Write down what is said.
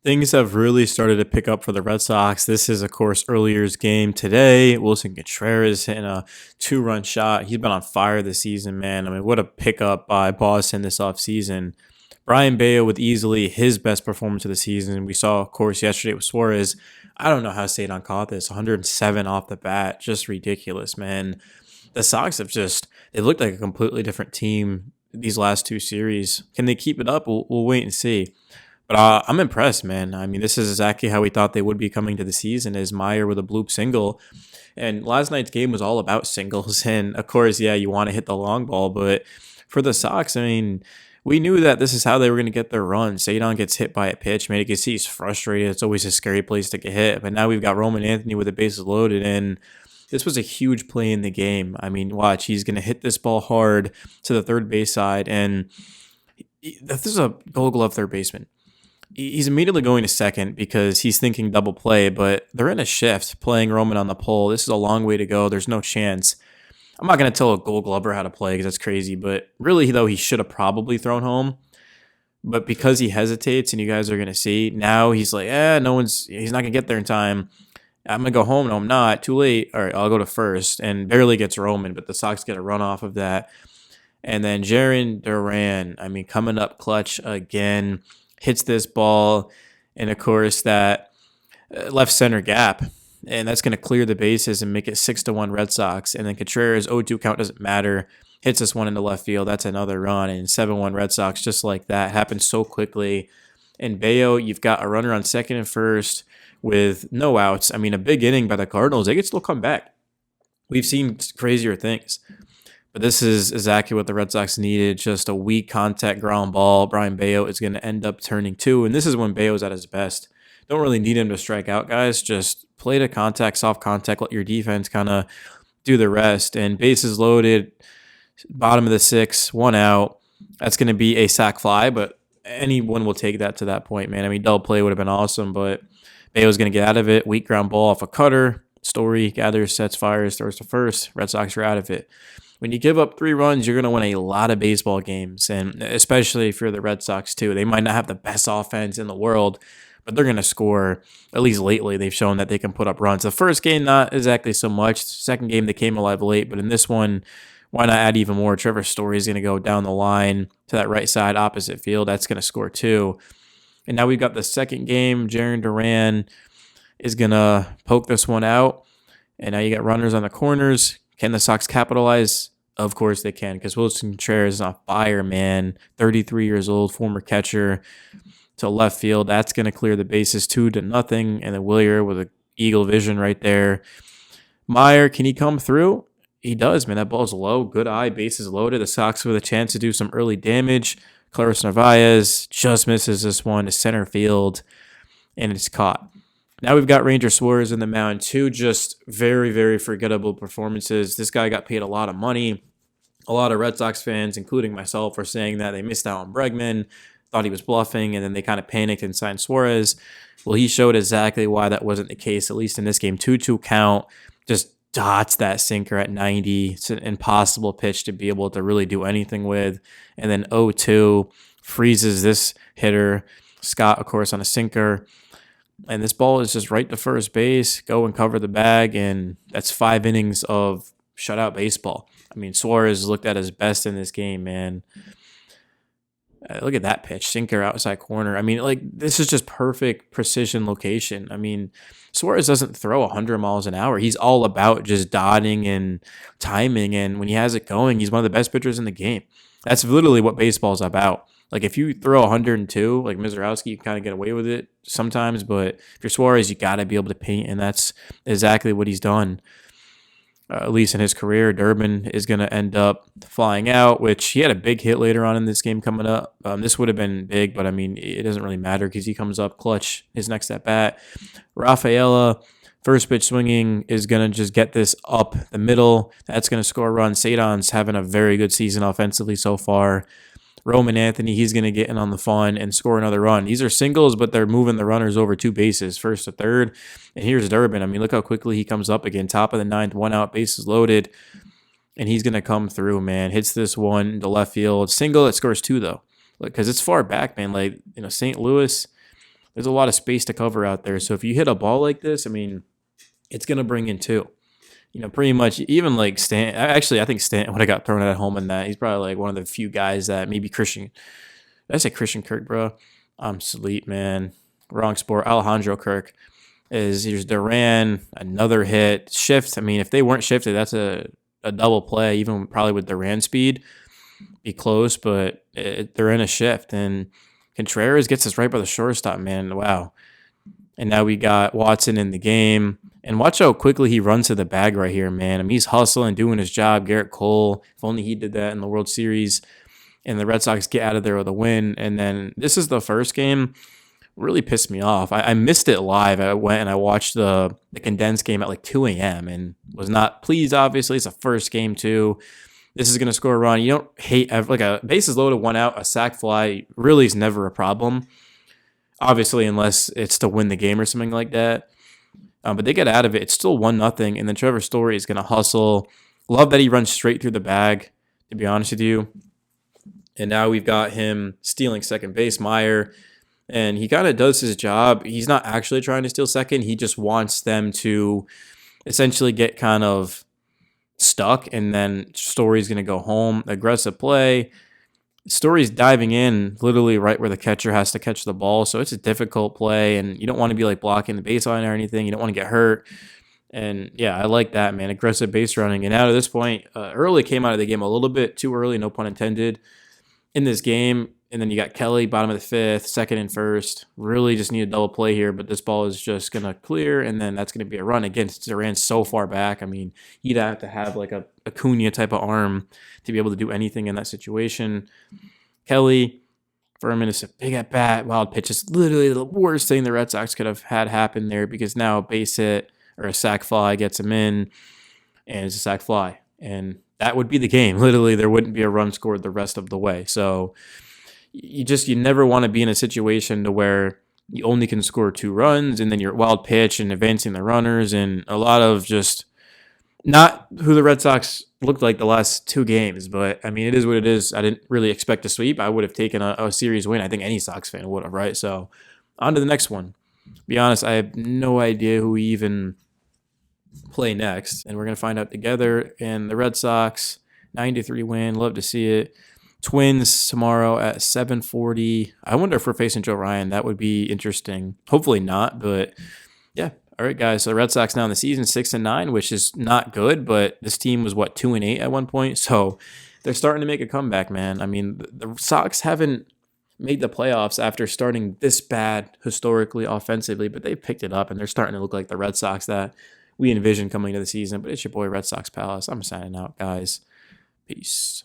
Things have really started to pick up for the Red Sox. This is, of course, earlier's game today. Willson Contreras hitting a two-run shot. He's been on fire this season, man. I mean, what a pickup by Boston this offseason. Brian Bayo with easily his best performance of the season. We saw, of course, yesterday with Suarez. I don't know how Sadon caught this. 107 off the bat. Just ridiculous, man. The Sox have they looked like a completely different team these last two series. Can they keep it up? We'll wait and see. But I'm impressed, man. I mean, this is exactly how we thought they would be coming to the season, as Meyer with a bloop single. And last night's game was all about singles. And, of course, yeah, you want to hit the long ball. But for the Sox, I mean, we knew that this is how they were going to get their run. Sadon gets hit by a pitch. Man, you can see he's frustrated. It's always a scary place to get hit. But now we've got Roman Anthony with the bases loaded. And this was a huge play in the game. I mean, watch. He's going to hit this ball hard to the third base side. And this is a Gold Glove third baseman. He's immediately going to second because he's thinking double play, but they're in a shift playing Roman on the pole. This is a long way to go. There's no chance. I'm not going to tell a Gold Glover how to play because that's crazy, but really, though, he should have probably thrown home. But because he hesitates, and you guys are going to see, now he's like, he's not going to get there in time. I'm going to go home. No, I'm not. Too late. All right, I'll go to first. And barely gets Roman, but the Sox get a run off of that. And then Jarren Duran, I mean, coming up clutch again. Hits this ball, and of course that left center gap, and that's going to clear the bases and make it 6-1 Red Sox. And then Contreras 0-2 count doesn't matter, hits this one into left field. That's another run, and 7-1 Red Sox just like that. Happened so quickly. And Bayo, you've got a runner on second and first with no outs. I mean, a big inning by the Cardinals. They could still come back. We've seen crazier things. But this is exactly what the Red Sox needed, just a weak contact ground ball. Brian Bayo is going to end up turning two, and this is when Bayo's at his best. Don't really need him to strike out, guys. Just play to contact, soft contact, let your defense kind of do the rest. And bases loaded, bottom of the sixth, one out. That's going to be a sac fly, but anyone will take that to that point, man. I mean, double play would have been awesome, but Bayo's going to get out of it. Weak ground ball off a cutter. Story gathers, sets, fires, throws to first. Red Sox are out of it. When you give up 3 runs, you're going to win a lot of baseball games, and especially if you're the Red Sox, too. They might not have the best offense in the world, but they're going to score. At least lately, they've shown that they can put up runs. The first game, not exactly so much. Second game, they came alive late, but in this one, why not add even more? Trevor Story is going to go down the line to that right side opposite field. That's going to score 2. And now we've got the second game. Jarren Duran is going to poke this one out, and now you got runners on the corners. Can the Sox capitalize? Of course they can, because Willson Contreras is on fire, man. 33 years old, former catcher to left field. That's going to clear the bases 2-0. And then Willier with an eagle vision right there. Meyer, can he come through? He does, man. That ball's low. Good eye. Bases loaded. The Sox with a chance to do some early damage. Claris Narvaez just misses this one to center field, and it's caught. Now we've got Ranger Suarez in the mound. 2 just very, very forgettable performances. This guy got paid a lot of money. A lot of Red Sox fans, including myself, are saying that they missed out on Bregman, thought he was bluffing, and then they kind of panicked and signed Suarez. Well, he showed exactly why that wasn't the case, at least in this game. 2-2 count, just dots that sinker at 90. It's an impossible pitch to be able to really do anything with. And then 0-2 freezes this hitter. Scott, of course, on a sinker. And this ball is just right to first base, go and cover the bag, and that's 5 innings of shutout baseball. I mean, Suarez looked at his best in this game, man. Look at that pitch, sinker outside corner. I mean, like, this is just perfect precision location. I mean, Suarez doesn't throw 100 miles an hour. He's all about just dotting and timing, and when he has it going, he's one of the best pitchers in the game. That's literally what baseball's about. Like, if you throw 102, like Mizorowski, you kind of get away with it sometimes. But if you're Suarez, you got to be able to paint, and that's exactly what he's done, at least in his career. Durbin is going to end up flying out, which he had a big hit later on in this game coming up. This would have been big, but, I mean, it doesn't really matter because he comes up clutch his next at-bat. Rafaela, first pitch swinging, is going to just get this up the middle. That's going to score a run. Sadon's having a very good season offensively so far. Roman Anthony, he's going to get in on the fun and score another run. These are singles, but they're moving the runners over 2 bases, first to third. And here's Durbin. I mean, look how quickly he comes up again. Top of the 9th, 1 out, bases loaded. And he's going to come through, man. Hits this one to left field. Single, it scores 2, though. Because it's far back, man. Like, St. Louis, There's a lot of space to cover out there. So if you hit a ball like this, I mean, it's going to bring in two. Pretty much even like Stan. Actually, I think Stan would have got thrown at home in that. He's probably like one of the few guys that maybe Christian. Did I say Christian Kirk, bro? I'm sleep, man. Wrong sport. Alejandro Kirk is here's Duran, another hit, shift. I mean, if they weren't shifted, that's a double play, even probably with Duran speed, be close, but they're in a shift. And Contreras gets us right by the shortstop, man. Wow. And now we got Watson in the game. And watch how quickly he runs to the bag right here, man. I mean, he's hustling, doing his job. Garrett Cole, if only he did that in the World Series. And the Red Sox get out of there with a win. And then this is the first game. Really pissed me off. I missed it live. I went and I watched the condensed game at like 2 a.m. and was not pleased, obviously. It's a first game, too. This is going to score a run. You don't hate, like a bases loaded, 1 out, a sac fly really is never a problem. Obviously, unless it's to win the game or something like that. But they get out of it. It's still 1-0. And then Trevor Story is going to hustle. Love that he runs straight through the bag, to be honest with you. And now we've got him stealing second base, Meyer. And he kind of does his job. He's not actually trying to steal second. He just wants them to essentially get kind of stuck. And then Story's going to go home. Aggressive play. Story's diving in literally right where the catcher has to catch the ball. So it's a difficult play. And you don't want to be like blocking the baseline or anything. You don't want to get hurt. And yeah, I like that, man. Aggressive base running. And out of this point, early came out of the game a little bit too early, no pun intended, in this game. And then you got Kelly, bottom of the fifth, second and first. Really just need a double play here, but this ball is just going to clear, and then that's going to be a run. Again, Duran so far back. I mean, you'd have to have like a Acuna type of arm to be able to do anything in that situation. Kelly, for a minute, it's a big at bat, wild pitch. It's literally the worst thing the Red Sox could have had happen there because now a base hit or a sac fly gets him in, and it's a sac fly. And that would be the game. Literally, there wouldn't be a run scored the rest of the way. So you never want to be in a situation to where you only can score 2 runs and then you're wild pitch and advancing the runners and a lot of just not who the Red Sox looked like the last 2 games. But I mean, it is what it is. I didn't really expect a sweep. I would have taken a series win. I think any Sox fan would have, right? So on to the next one. To be honest, I have no idea who we even play next. And we're going to find out together. And the Red Sox, 9-3 win. Love to see it. Twins tomorrow at 7:40. I wonder if we're facing Joe Ryan. That would be interesting. Hopefully not, but yeah. All right, guys. So the Red Sox now in the season 6-9, which is not good, but this team was 2-8 at one point. So they're starting to make a comeback, man. I mean, the Sox haven't made the playoffs after starting this bad historically offensively, but they picked it up and they're starting to look like the Red Sox that we envisioned coming into the season. But it's your boy Red Sox Palace. I'm signing out, guys. Peace.